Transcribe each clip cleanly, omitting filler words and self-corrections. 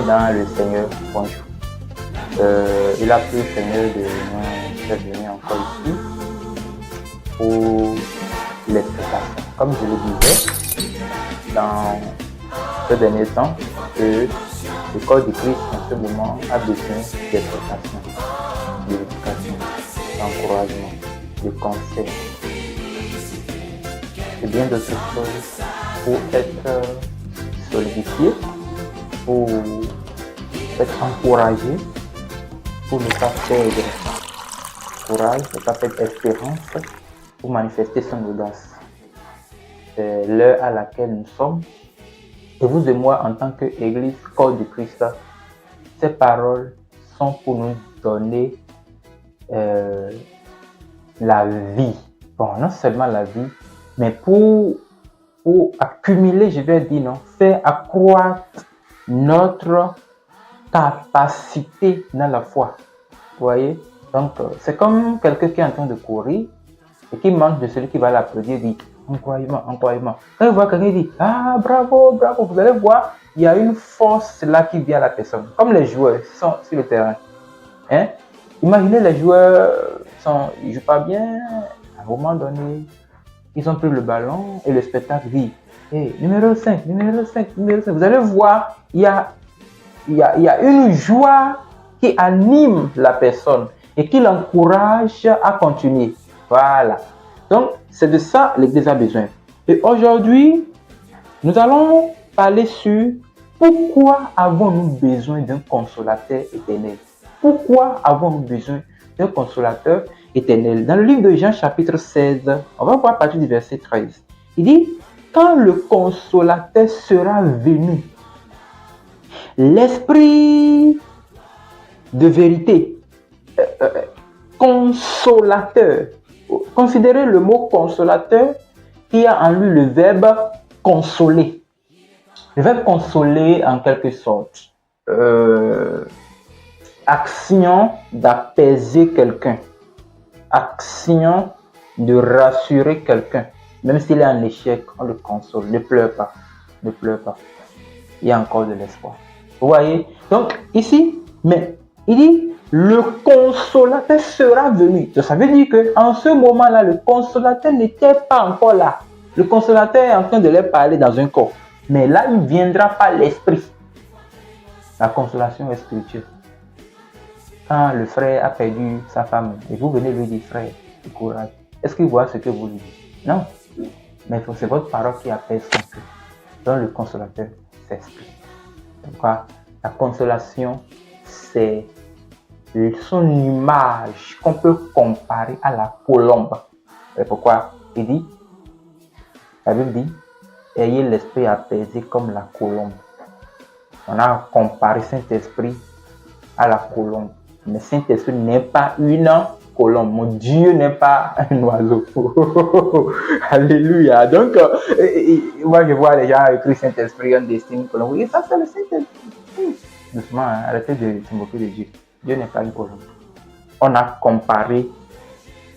dans le Seigneur, bonjour. Il a plu le Seigneur de venir encore ici pour l'explication. Comme je le disais, dans ce dernier temps, le corps de Christ en ce moment a besoin d'explication, d'éducation, d'encouragement, de conseils et bien d'autres choses pour être solidifié, pour être encouragé, pour ne pas perdre courage, ne pas perdre espérance, pour manifester son audace. C'est l'heure à laquelle nous sommes. Et vous et moi, en tant qu'Église, corps de Christ, ces paroles sont pour nous donner la vie. Bon, non seulement la vie, mais pour accumuler, je vais dire, non, faire accroître notre capacité dans la foi. Vous voyez? Donc, c'est comme quelqu'un qui est en train de courir et qui manque de celui qui va l'applaudir, dit encouragement, encouragement. Quand il voit quelqu'un, il dit ah, bravo, bravo. Vous allez voir, il y a une force là qui vient à la personne. Comme les joueurs qui sont sur le terrain. Hein? Imaginez les joueurs, ils ne jouent pas bien, à un moment donné, ils ont pris le ballon et le spectacle dit hey, numéro 5, numéro 5, numéro 5. Vous allez voir, il y a une joie qui anime la personne et qui l'encourage à continuer. Voilà. Donc, c'est de ça que l'Église a besoin. Et aujourd'hui, nous allons parler sur pourquoi avons-nous besoin d'un consolateur éternel. Pourquoi avons-nous besoin d'un consolateur éternel? Dans le livre de Jean chapitre 16, on va voir à partir du verset 13. Il dit, quand le consolateur sera venu, l'esprit de vérité, consolateur. Considérez le mot consolateur qui a en lui le verbe consoler. Le verbe consoler, en quelque sorte, action d'apaiser quelqu'un, action de rassurer quelqu'un. Même s'il est en échec, on le console. Ne pleure pas, ne pleure pas. Il y a encore de l'espoir. Vous voyez? Donc, ici, mais il dit, le consolateur sera venu. Ça veut dire qu'en ce moment-là, le consolateur n'était pas encore là. Le consolateur est en train de leur parler dans un corps. Mais là, il viendra par l'esprit. La consolation est spirituelle. Quand le frère a perdu sa femme, et vous venez lui dire, frère, du courage. Est-ce qu'il voit ce que vous lui dites? Non. Mais c'est votre parole qui apaise son cœur. Donc le consolateur, c'est l'esprit. Pourquoi? La consolation, c'est son image qu'on peut comparer à la colombe. Et pourquoi? Il dit, la Bible dit, ayez l'esprit apaisé comme la colombe. On a comparé Saint-Esprit à la colombe. Mais Saint-Esprit n'est pas une colombe. Mon Dieu n'est pas un oiseau. Alléluia. Donc, moi je vois les gens écrire Saint-Esprit, on destine une colombe. Et ça, c'est le Saint-Esprit. Doucement, hein, arrêtez de se moquer de Dieu. Dieu n'est pas une colombe. On a comparé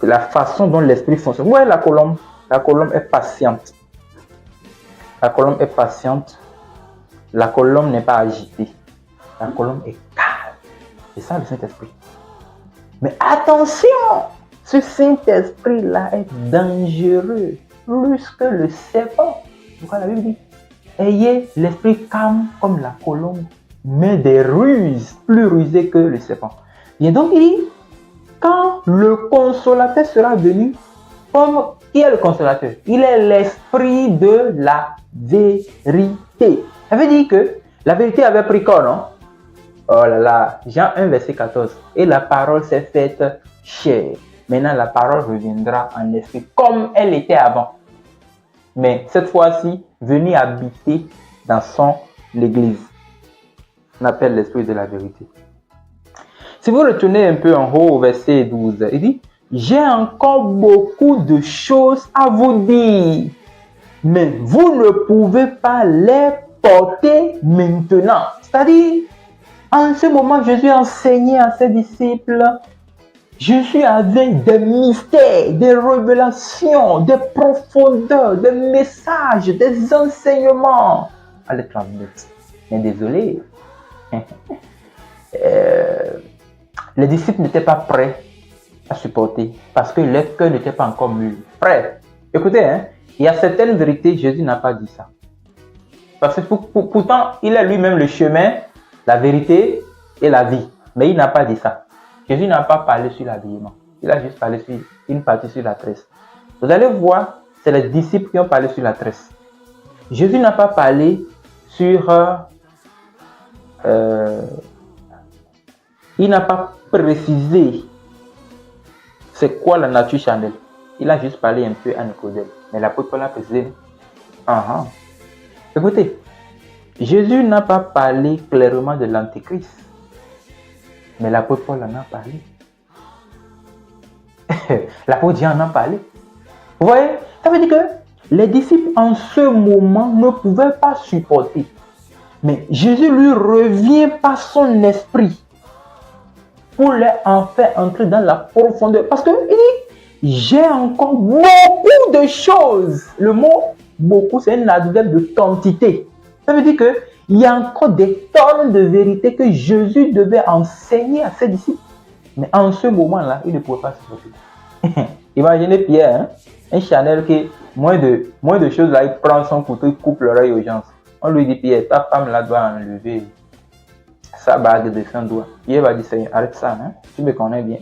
la façon dont l'esprit fonctionne. Où est la colombe? La colombe est patiente. La colombe est patiente. La colombe n'est pas agitée. La colombe est calme. C'est ça le Saint-Esprit. Mais attention, ce Saint-Esprit-là est dangereux plus que le serpent. Pourquoi la Bible dit ayez l'esprit calme comme la colombe, mais des ruses plus rusées que le serpent. Et donc il dit, quand le consolateur sera venu, comme qui est le consolateur? Il est l'esprit de la vérité. Ça veut dire que la vérité avait pris corps, non? Oh là là, Jean 1 verset 14. Et la parole s'est faite chair. Maintenant la parole reviendra en esprit comme elle était avant. Mais cette fois-ci, venue habiter dans son église. On appelle l'esprit de la vérité. Si vous retournez un peu en haut au verset 12, il dit, j'ai encore beaucoup de choses à vous dire, mais vous ne pouvez pas les porter maintenant. C'est-à-dire, en ce moment, Jésus enseignait à ses disciples, Jésus avait des mystères, des révélations, des profondeurs, des messages, des enseignements à les transmettre. Mais désolé, les disciples n'étaient pas prêts à supporter parce que leur cœur n'était pas encore mûr. Prêt. Écoutez, hein, il y a certaines vérités, Jésus n'a pas dit ça. Parce que pourtant, il est lui-même le chemin, la vérité et la vie. Mais il n'a pas dit ça. Jésus n'a pas parlé sur l'habillement. Il a juste parlé sur une partie sur la tresse. Vous allez voir, c'est les disciples qui ont parlé sur la tresse. Jésus n'a pas parlé sur... il n'a pas précisé c'est quoi la nature charnelle. Il a juste parlé un peu à Nicodème. Mais l'apôtre Paul a précisé. Écoutez, Jésus n'a pas parlé clairement de l'antéchrist. Mais l'apôtre Paul en a parlé. L'apôtre Jean en a parlé. Vous voyez, ça veut dire que les disciples en ce moment ne pouvaient pas supporter. Mais Jésus lui revient par son esprit pour les en faire entrer dans la profondeur. Parce qu'il dit, j'ai encore beaucoup de choses. Le mot beaucoup, c'est un adverbe de quantité. Ça veut dire qu'il y a encore des tonnes de vérités que Jésus devait enseigner à ses disciples. Mais en ce moment-là, il ne pouvait pas supporter. Imaginez Pierre, hein, un Chanel qui, moins de choses là, il prend son couteau, il coupe l'oreille aux gens. On lui dit, Pierre, ta femme là doit enlever sa bague de son doigt. Pierre va dire, Seigneur, arrête ça, hein? Tu me connais bien.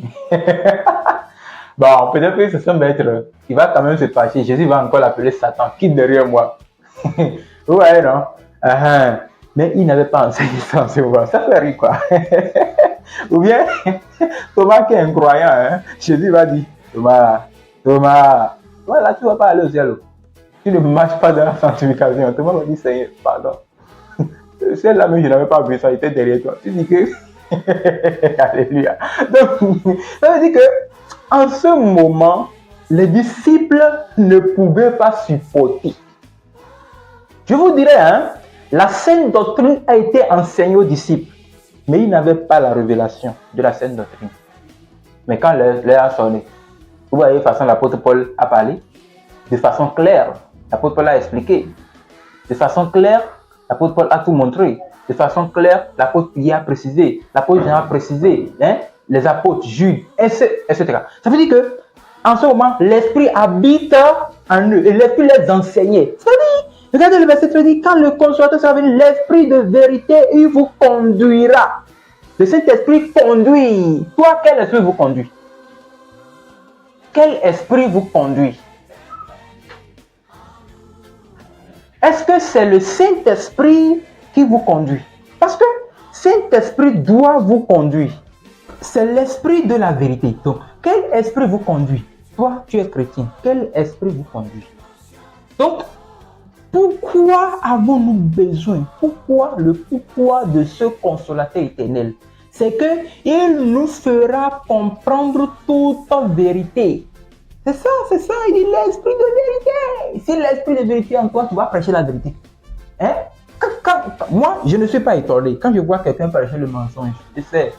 Bon, peut-être que c'est son maître. Il va quand même se fâcher. Jésus va encore l'appeler Satan. Quitte derrière moi. Ouais, non? Mais il n'avait pas enseigné ça en ce moment. Ça fait rire, quoi. Ou bien, Thomas qui est incroyant, hein? Jésus va dire, Thomas, là, tu ne vas pas aller au ciel. Tu ne marches pas dans la sanctification. Thomas va dire, Seigneur, pardon. Celle-là, mais je n'avais pas vu ça, il était derrière toi. Tu dis que... Alléluia. Donc, ça veut dire que en ce moment, les disciples ne pouvaient pas supporter. Je vous dirais, hein, la sainte doctrine a été enseignée aux disciples, mais ils n'avaient pas la révélation de la sainte doctrine. Mais quand l'heure a sonné, vous voyez, de façon l'apôtre Paul a parlé, de façon claire, l'apôtre Paul a expliqué, de façon claire, l'apôtre Paul a tout montré. De façon claire, l'apôtre Pierre a précisé, l'apôtre Jean a précisé, hein, les apôtres, Jude, etc. Ça veut dire que, en ce moment, l'esprit habite en eux et l'esprit les enseignait. C'est-à-dire, regardez le verset 3 dit, quand le consolateur sera venu, l'esprit de vérité, il vous conduira. Le Saint-Esprit conduit. Toi, quel esprit vous conduit? Quel esprit vous conduit? Est-ce que c'est le Saint-Esprit qui vous conduit? Parce que Saint-Esprit doit vous conduire. C'est l'esprit de la vérité. Donc, quel esprit vous conduit? Toi, tu es chrétien. Quel esprit vous conduit? Donc, pourquoi avons-nous besoin? Pourquoi le pourquoi de ce consolateur éternel? C'est qu'il nous fera comprendre toute vérité. C'est ça, il dit l'esprit de vérité. Si l'esprit de vérité en toi, tu vas prêcher la vérité. Hein? Moi, je ne suis pas étonné. Quand je vois quelqu'un prêcher le mensonge, je sais,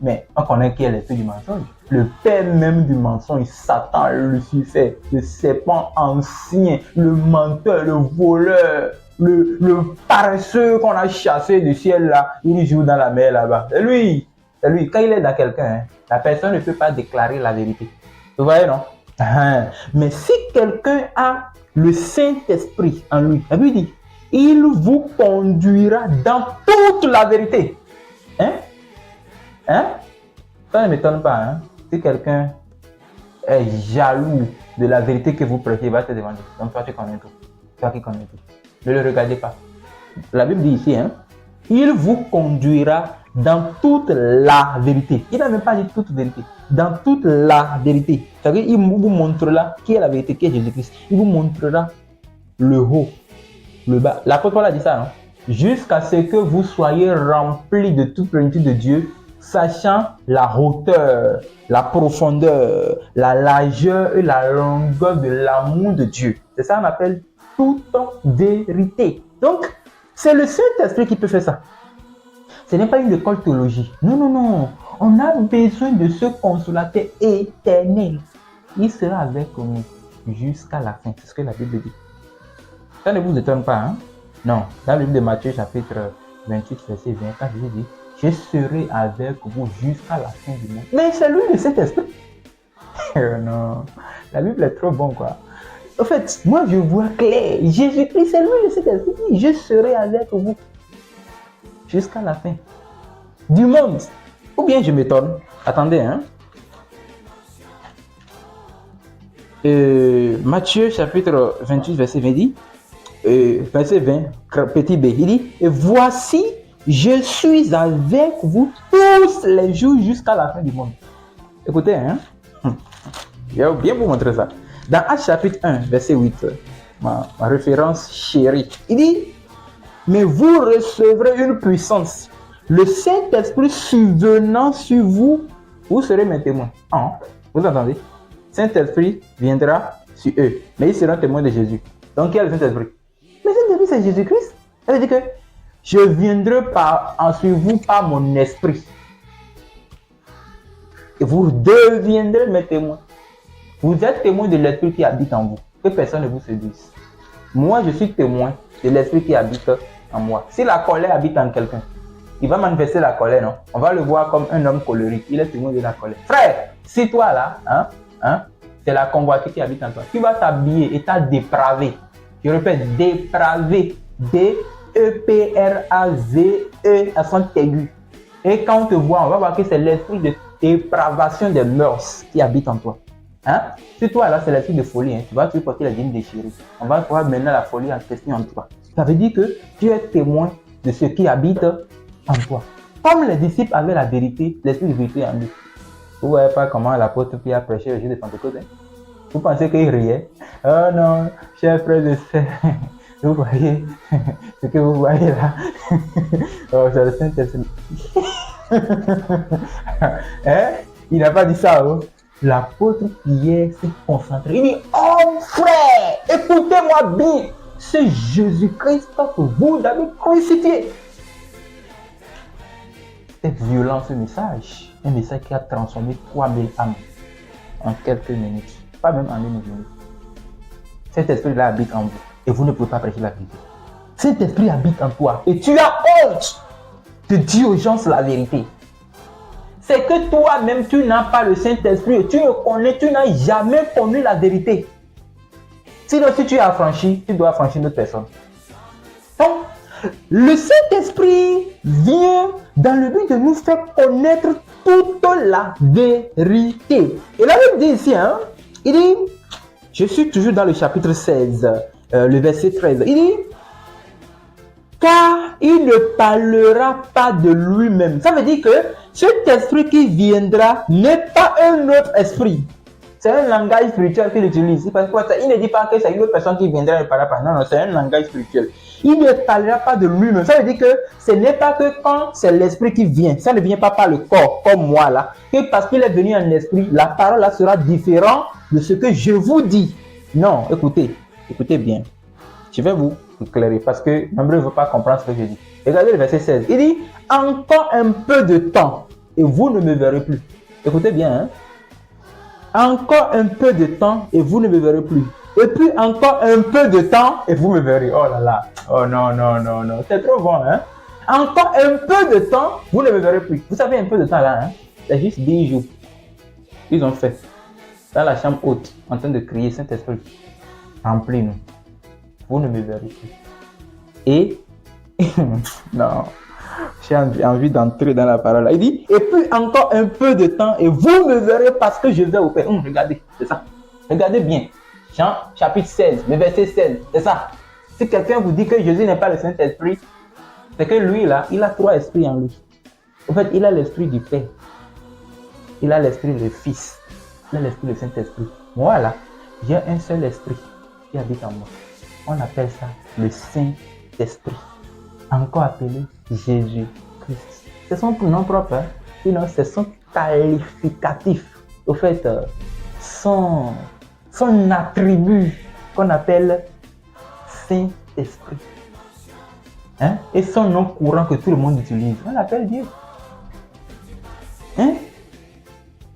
mais on connaît qui est l'esprit du mensonge. Le père même du mensonge, Satan, Lucifer, le serpent ancien, le menteur, le voleur, le paresseux qu'on a chassé du ciel là, il joue dans la mer là-bas. C'est lui. Quand il est dans quelqu'un, hein, la personne ne peut pas déclarer la vérité. Vous voyez, non? Mais si quelqu'un a le Saint-Esprit en lui, la Bible dit, il vous conduira dans toute la vérité. Ça ne m'étonne pas. Hein? Si quelqu'un est jaloux de la vérité que vous prêchez, il va te demander. Donc toi, tu connais tout. Toi qui connais tout. Ne le regardez pas. La Bible dit ici, hein, il vous conduira dans toute la vérité. Il n'a même pas dit toute vérité. Dans toute la vérité. C'est-à-dire, il vous montrera qui est la vérité, qui est Jésus-Christ. Il vous montrera le haut, le bas. L'apôtre Paul a dit ça, non? Jusqu'à ce que vous soyez remplis de toute plénitude de Dieu, sachant la hauteur, la profondeur, la largeur et la longueur de l'amour de Dieu. C'est ça qu'on appelle toute vérité. Donc, c'est le Saint-Esprit qui peut faire ça. Ce n'est pas une école théologie. Non. On a besoin de ce consolateur éternel. Il sera avec nous jusqu'à la fin. C'est ce que la Bible dit. Ça ne vous étonne pas, hein? Non. Dans le livre de Matthieu, chapitre 28, verset 20, quand Jésus dit, je serai avec vous jusqu'à la fin du monde. Mais c'est lui le Saint-Esprit. Non, la Bible est trop bon, quoi. En fait, moi je vois clair. Jésus-Christ, c'est lui le Saint-Esprit. Je serai avec vous jusqu'à la fin du monde. Ou bien je m'étonne. Attendez, hein. Matthieu chapitre 28, verset 20 dit, verset 20, petit b, il dit, et voici, je suis avec vous tous les jours jusqu'à la fin du monde. Écoutez, hein. Je vais bien vous montrer ça. Dans Actes chapitre 1, verset 8, ma référence chérie, il dit, mais vous recevrez une puissance. Le Saint-Esprit survenant sur vous, vous serez mes témoins. Ah, vous entendez? Saint-Esprit viendra sur eux, mais ils seront témoins de Jésus. Donc, qui est le Saint-Esprit? Le Saint-Esprit, c'est Jésus-Christ. Ça veut dire que je viendrai sur vous par mon esprit. Et vous deviendrez mes témoins. Vous êtes témoin de l'esprit qui habite en vous. Que personne ne vous séduise. Moi, je suis témoin de l'esprit qui habite en moi. Si la colère habite en quelqu'un, il va manifester la colère, non? On va le voir comme un homme colérique. Il est témoin de la colère. Frère, si toi là, c'est la convoitise qui habite en toi, tu vas t'habiller état dépravé. Je répète, dépravé. D-E-P-R-A-V-E accent aigu. Et quand on te voit, on va voir que c'est l'esprit de dépravation des mœurs qui habite en toi. Si toi là, c'est l'esprit de folie, tu vas te porter la dîme déchirée. On va voir maintenant la folie en question en toi. Ça veut dire que tu es témoin de ce qui habite en toi. Comme les disciples avaient la vérité, l'esprit de vérité en eux. Vous ne voyez pas comment l'apôtre Pierre a prêché le jour de Pentecôte, hein? Vous pensez qu'il riait? Oh non, chers frères et sœurs, vous voyez ce que vous voyez là? Oh, c'est le Saint-Esprit. Hein? Il n'a pas dit ça, oh. L'apôtre Pierre s'est concentré. Il dit, oh frère, écoutez-moi bien, c'est Jésus-Christ que vous avez crucifié. C'est violent ce message. Un message qui a transformé 3000 âmes en quelques minutes. Pas même en une minute. Cet esprit-là habite en vous. Et vous ne pouvez pas prêcher la vérité. Cet esprit habite en toi. Et tu as honte de dire aux gens la vérité. C'est que toi-même, tu n'as pas le Saint-Esprit et tu le connais, tu n'as jamais connu la vérité. Sinon, si tu es affranchi, tu dois affranchir une autre personne. Donc, le Saint-Esprit vient dans le but de nous faire connaître toute la vérité. Et là, il dit ici, il dit, je suis toujours dans le chapitre 16, le verset 13, il dit, car il ne parlera pas de lui-même. Ça veut dire que cet esprit qui viendra n'est pas un autre esprit. C'est un langage spirituel qu'il utilise. Il ne dit pas que c'est une autre personne qui viendra et ne parlera pas. Non, c'est un langage spirituel. Il ne parlera pas de lui-même. Ça veut dire que ce n'est pas que quand c'est l'esprit qui vient, ça ne vient pas par le corps, comme moi là, que parce qu'il est venu en esprit, la parole là sera différente de ce que je vous dis. Non, écoutez bien. Je vais vous éclairer parce que nombreux ne veulent pas comprendre ce que je dis. Regardez le verset 16. Il dit, encore un peu de temps et vous ne me verrez plus. Écoutez bien, encore un peu de temps et vous ne me verrez plus. Et puis encore un peu de temps et vous me verrez. Oh là là. Oh non. C'est trop bon, Encore un peu de temps, vous ne me verrez plus. Vous savez un peu de temps là, c'est juste 10 jours. Ils ont fait. Dans la chambre haute, en train de crier, Saint-Esprit, remplis-nous. Vous ne me verrez plus. Et, non, j'ai envie d'entrer dans la parole. Il dit, et puis encore un peu de temps et vous me verrez parce que je vais au Père. Regardez, c'est ça. Regardez bien. Jean chapitre 16, le verset 16, c'est ça. Si quelqu'un vous dit que Jésus n'est pas le Saint-Esprit, c'est que lui là, il a 3 esprits en lui. En fait, il a l'esprit du Père. Il a l'esprit du Fils. Il a l'esprit du Saint-Esprit. Moi là, j'ai un seul esprit qui habite en moi. On appelle ça le Saint-Esprit. Encore appelé Jésus-Christ. C'est son nom propre, sinon c'est son qualificatif. Au fait, son attribut qu'on appelle Saint-Esprit. Et son nom courant que tout le monde utilise, on l'appelle Dieu.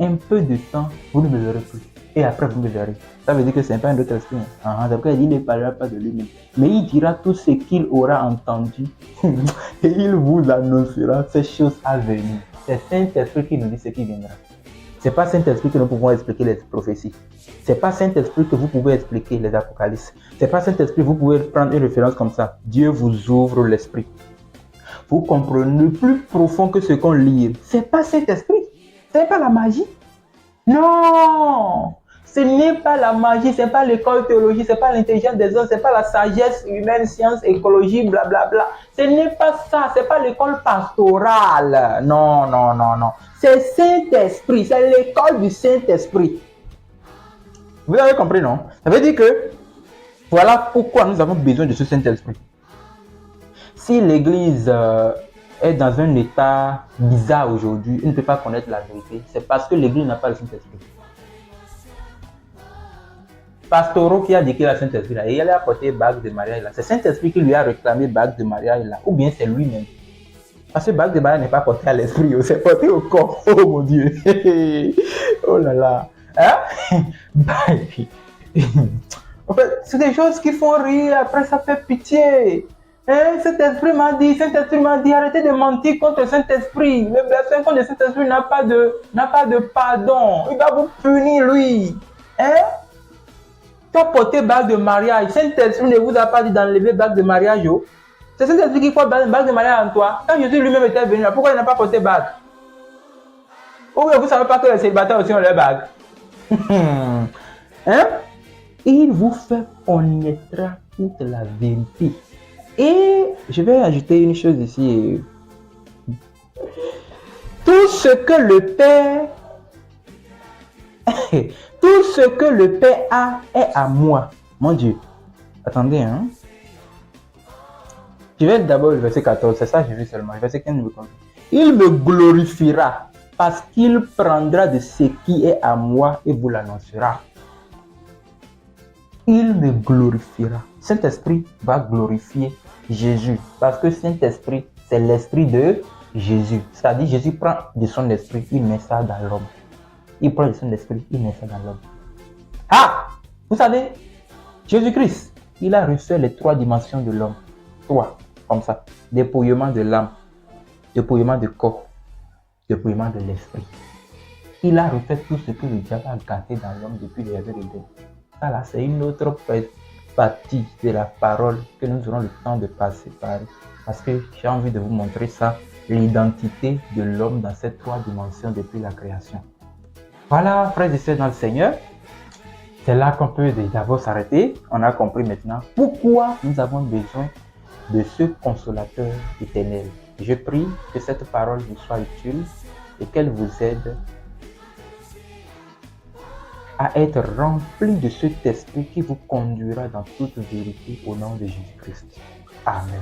Un peu de temps, vous ne me verrez plus. Et après, vous me verrez. Ça veut dire que ce n'est pas un autre esprit. C'est pourquoi il ne parlera pas de lui-même. Mais il dira tout ce qu'il aura entendu. Et il vous annoncera ces choses à venir. C'est Saint-Esprit qui nous dit ce qui viendra. Ce n'est pas Saint-Esprit que nous pouvons expliquer les prophéties. Ce n'est pas Saint-Esprit que vous pouvez expliquer les apocalypses. Ce n'est pas Saint-Esprit que vous pouvez prendre une référence comme ça. Dieu vous ouvre l'esprit. Vous comprenez plus profond que ce qu'on lit. Ce n'est pas Saint-Esprit. Ce n'est pas la magie. Non! Ce n'est pas la magie, ce n'est pas l'école théologie, ce n'est pas l'intelligence des hommes, ce n'est pas la sagesse humaine, science, écologie, blablabla. Ce n'est pas ça, ce n'est pas l'école pastorale. Non, non, non, non. C'est Saint-Esprit, c'est l'école du Saint-Esprit. Vous avez compris, non? Ça veut dire que voilà pourquoi nous avons besoin de ce Saint-Esprit. Si l'Église est dans un état bizarre aujourd'hui, il ne peut pas connaître la vérité, c'est parce que l'Église n'a pas le Saint-Esprit. Pastoro qui a dit qu'il a le Saint-Esprit là, et il a apporté bague de mariage là. C'est Saint-Esprit qui lui a réclamé bague de mariage là, ou bien c'est lui-même. Parce que bague de mariage n'est pas porté à l'esprit, c'est porté au corps. Oh mon Dieu. Oh là là. Hein? En fait, c'est des choses qui font rire, après ça fait pitié. Hein? Saint-Esprit m'a dit, arrêtez de mentir contre le Saint-Esprit. Le blasphème contre le Saint-Esprit n'a pas de pardon. Il va vous punir, lui. Hein? Tu as porté bague de mariage. Saint-Esprit ne vous a pas dit d'enlever bague de mariage. Oh. C'est Saint-Esprit qui porte bague de mariage en toi. Quand Jésus lui-même était venu là, pourquoi il n'a pas porté bague? Ou vous ne savez pas que les célibataires aussi ont leur bague? Hein? Il vous fait connaître toute la vérité. Et je vais ajouter une chose ici. Tout ce que le Père tout ce que le Père a est à moi. Mon Dieu. Attendez, hein. Je vais d'abord le verset 14. C'est ça que j'ai vu seulement. Le verset 15 me compte. Il me glorifiera parce qu'il prendra de ce qui est à moi et vous l'annoncera. Il me glorifiera. Saint-Esprit va glorifier Jésus. Parce que Saint-Esprit, c'est l'esprit de Jésus. C'est-à-dire, Jésus prend de son esprit, il met ça dans l'homme. Il prend de son esprit, il met ça dans l'homme. Ah! Vous savez, Jésus-Christ, il a reçu les 3 dimensions de l'homme. 3, comme ça. Dépouillement de l'âme, dépouillement du corps, dépouillement de l'esprit. Il a refait tout ce que le diable a gâté dans l'homme depuis le réveil de Dieu. Ça là, c'est une autre partie de la parole que nous aurons le temps de passer par. Parce que j'ai envie de vous montrer ça, l'identité de l'homme dans ces 3 dimensions depuis la création. Voilà, frères et sœurs dans le Seigneur, c'est là qu'on peut d'abord s'arrêter. On a compris maintenant pourquoi nous avons besoin de ce consolateur éternel. Je prie que cette parole vous soit utile et qu'elle vous aide à être rempli de cet esprit qui vous conduira dans toute vérité au nom de Jésus-Christ. Amen.